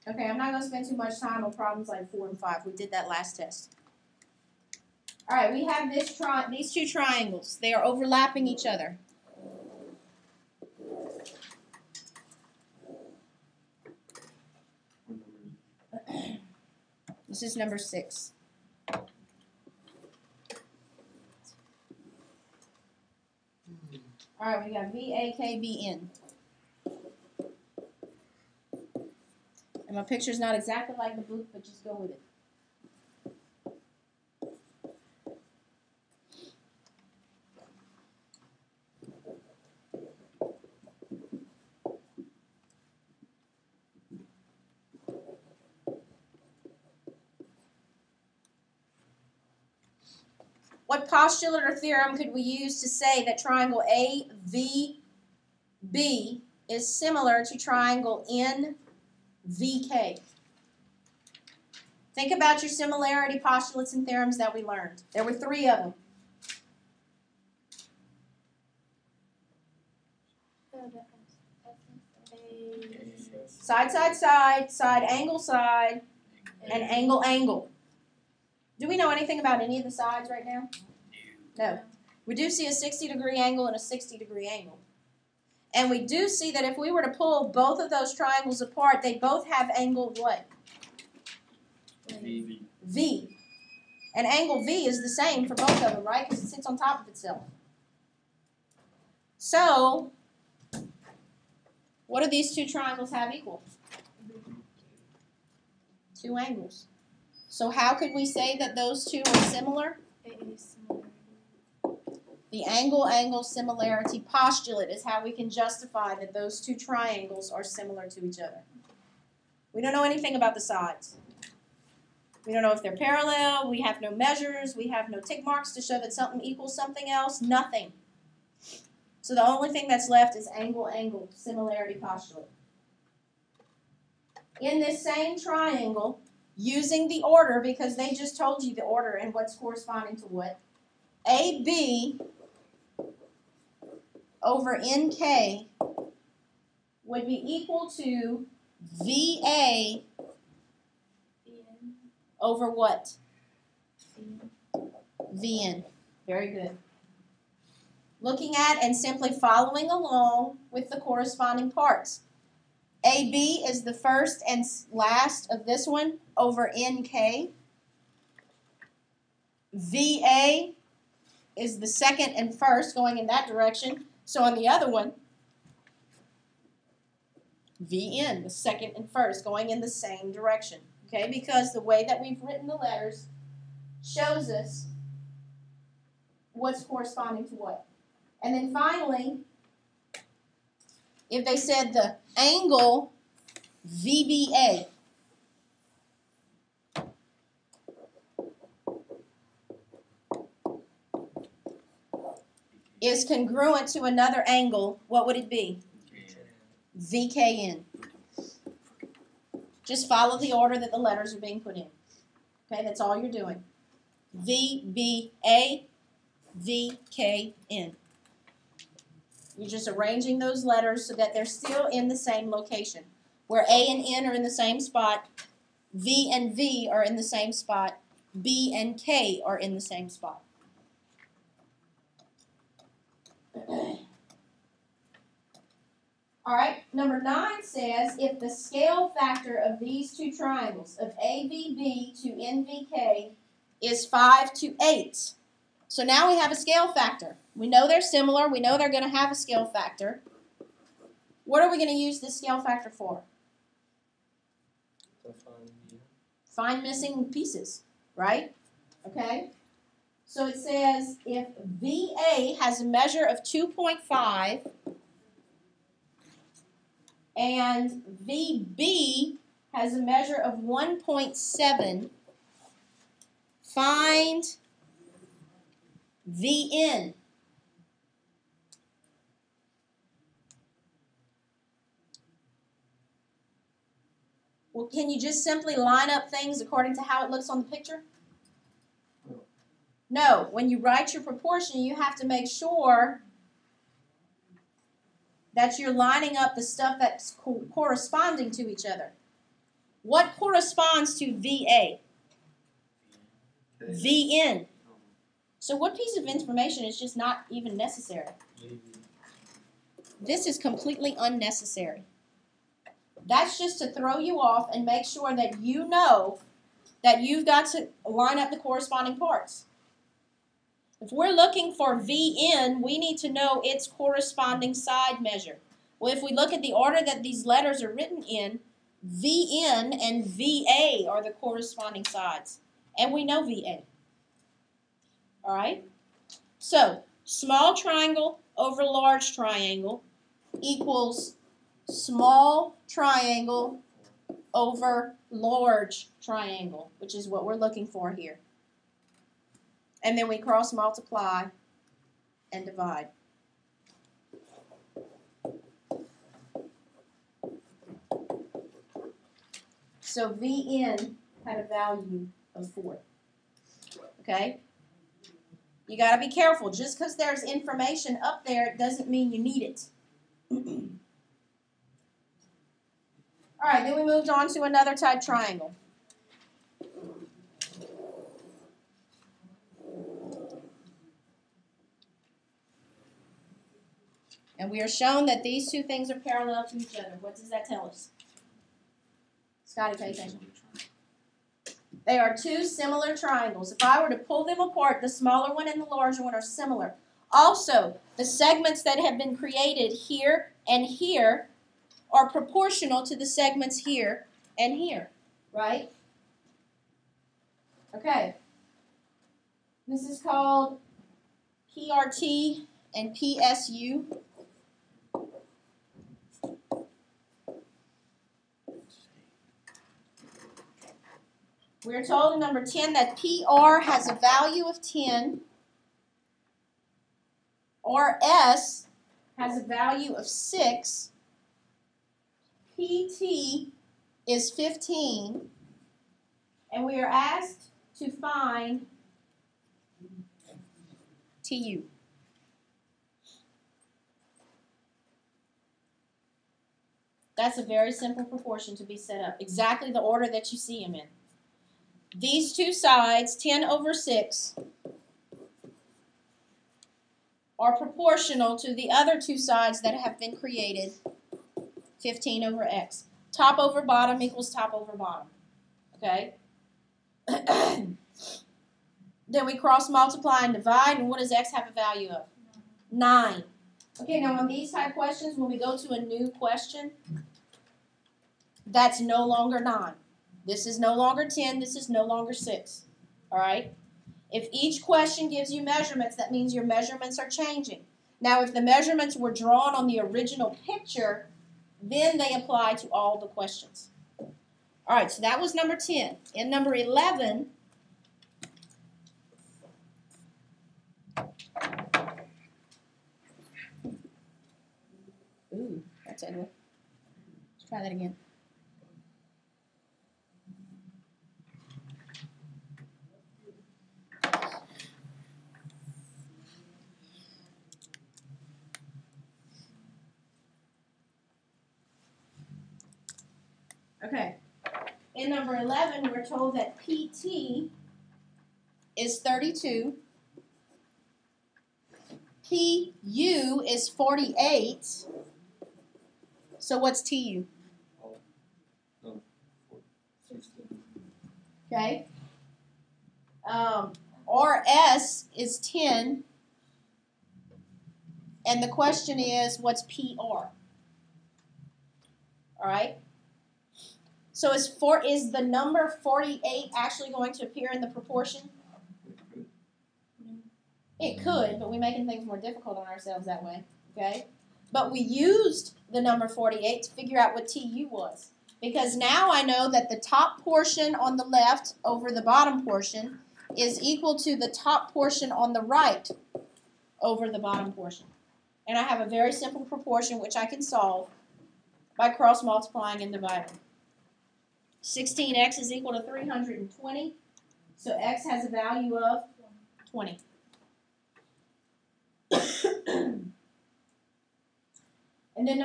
Okay, I'm not going to spend too much time on problems like 4 and 5. We did that last test. All right, we have these two triangles. They are overlapping each other. This is number 6. All right, we got VAKBN. And my picture's not exactly like the book, but just go with it. What postulate or theorem could we use to say that triangle AVB is similar to triangle NVK? Think about your similarity postulates and theorems that we learned. There were 3 of them. Side, side, side, side, angle, and angle, angle. Do we know anything about any of the sides right now? No. We do see a 60-degree angle and a 60-degree angle. And we do see that if we were to pull both of those triangles apart, they both have angle what? V. And angle V is the same for both of them, right? Because it sits on top of itself. So, what do these 2 triangles have equal? 2 angles. So how could we say that those 2 are similar? The angle-angle similarity postulate is how we can justify that those 2 triangles are similar to each other. We don't know anything about the sides. We don't know if they're parallel. We have no measures. We have no tick marks to show that something equals something else. Nothing. So the only thing that's left is angle-angle similarity postulate. In this same triangle, using the order, because they just told you the order and what's corresponding to what, AB over NK would be equal to VA over what? VN. Very good. Looking at and simply following along with the corresponding parts. AB is the first and last of this one over NK. VA is the second and first going in that direction. So on the other one, VN, the second and first, going in the same direction. Okay, because the way that we've written the letters shows us what's corresponding to what. And then finally, if they said the angle VBA is congruent to another angle, what would it be? VKN. Just follow the order that the letters are being put in. Okay, that's all you're doing. VBA, VKN. You're just arranging those letters so that they're still in the same location. Where A and N are in the same spot, V and V are in the same spot, B and K are in the same spot. All right, number 9 says if the scale factor of these 2 triangles, of AVB to NVK, is 5 to 8. So now we have a scale factor. We know they're similar. We know they're going to have a scale factor. What are we going to use this scale factor for? Find missing pieces, right? Okay. So it says if VA has a measure of 2.5 and VB has a measure of 1.7, find VN. Well, can you just simply line up things according to how it looks on the picture? No. When you write your proportion, you have to make sure that you're lining up the stuff that's corresponding to each other. What corresponds to VA? VN. So what piece of information is just not even necessary? This is completely unnecessary. That's just to throw you off and make sure that you know that you've got to line up the corresponding parts. If we're looking for VN, we need to know its corresponding side measure. Well, if we look at the order that these letters are written in, VN and VA are the corresponding sides. And we know VA. All right? So, small triangle over large triangle equals small triangle over large triangle, which is what we're looking for here. And then we cross multiply and divide. So VN had a value of 4. Okay? You got to be careful. Just because there's information up there, it doesn't mean you need it. All right, then we moved on to another type triangle. And we are shown that these two things are parallel to each other. What does that tell us? Scotty, pay attention. They are two similar triangles. If I were to pull them apart, the smaller one and the larger one are similar. Also, the segments that have been created here and here are proportional to the segments here and here, right? Okay. This is called PRT and PSU. We're told in number 10 that PR has a value of 10, RS has a value of 6, PT is 15, and we are asked to find TU. That's a very simple proportion to be set up. Exactly the order that you see them in. These two sides, 10 over 6, are proportional to the other two sides that have been created, 15 over x. Top over bottom equals top over bottom. Okay? Then we cross multiply and divide, and what does x have a value of? 9. Okay, now on these type questions, when we go to a new question, that's no longer 9. This is no longer 10. This is no longer 6. All right? If each question gives you measurements, that means your measurements are changing. Now, if the measurements were drawn on the original picture, then they apply to all the questions. All right, so that was number 10. In number 11, ooh, that's ugly. Let's try that again. Okay. In number 11, we're told that PT is 32. PU is 48. So what's TU? Okay. RS is 10. And the question is, what's PR? All right. So is the number 48 actually going to appear in the proportion? It could, but we're making things more difficult on ourselves that way. Okay? But we used the number 48 to figure out what TU was. Because now I know that the top portion on the left over the bottom portion is equal to the top portion on the right over the bottom portion. And I have a very simple proportion which I can solve by cross multiplying and dividing. 16x is equal to 320, so x has a value of 20. And then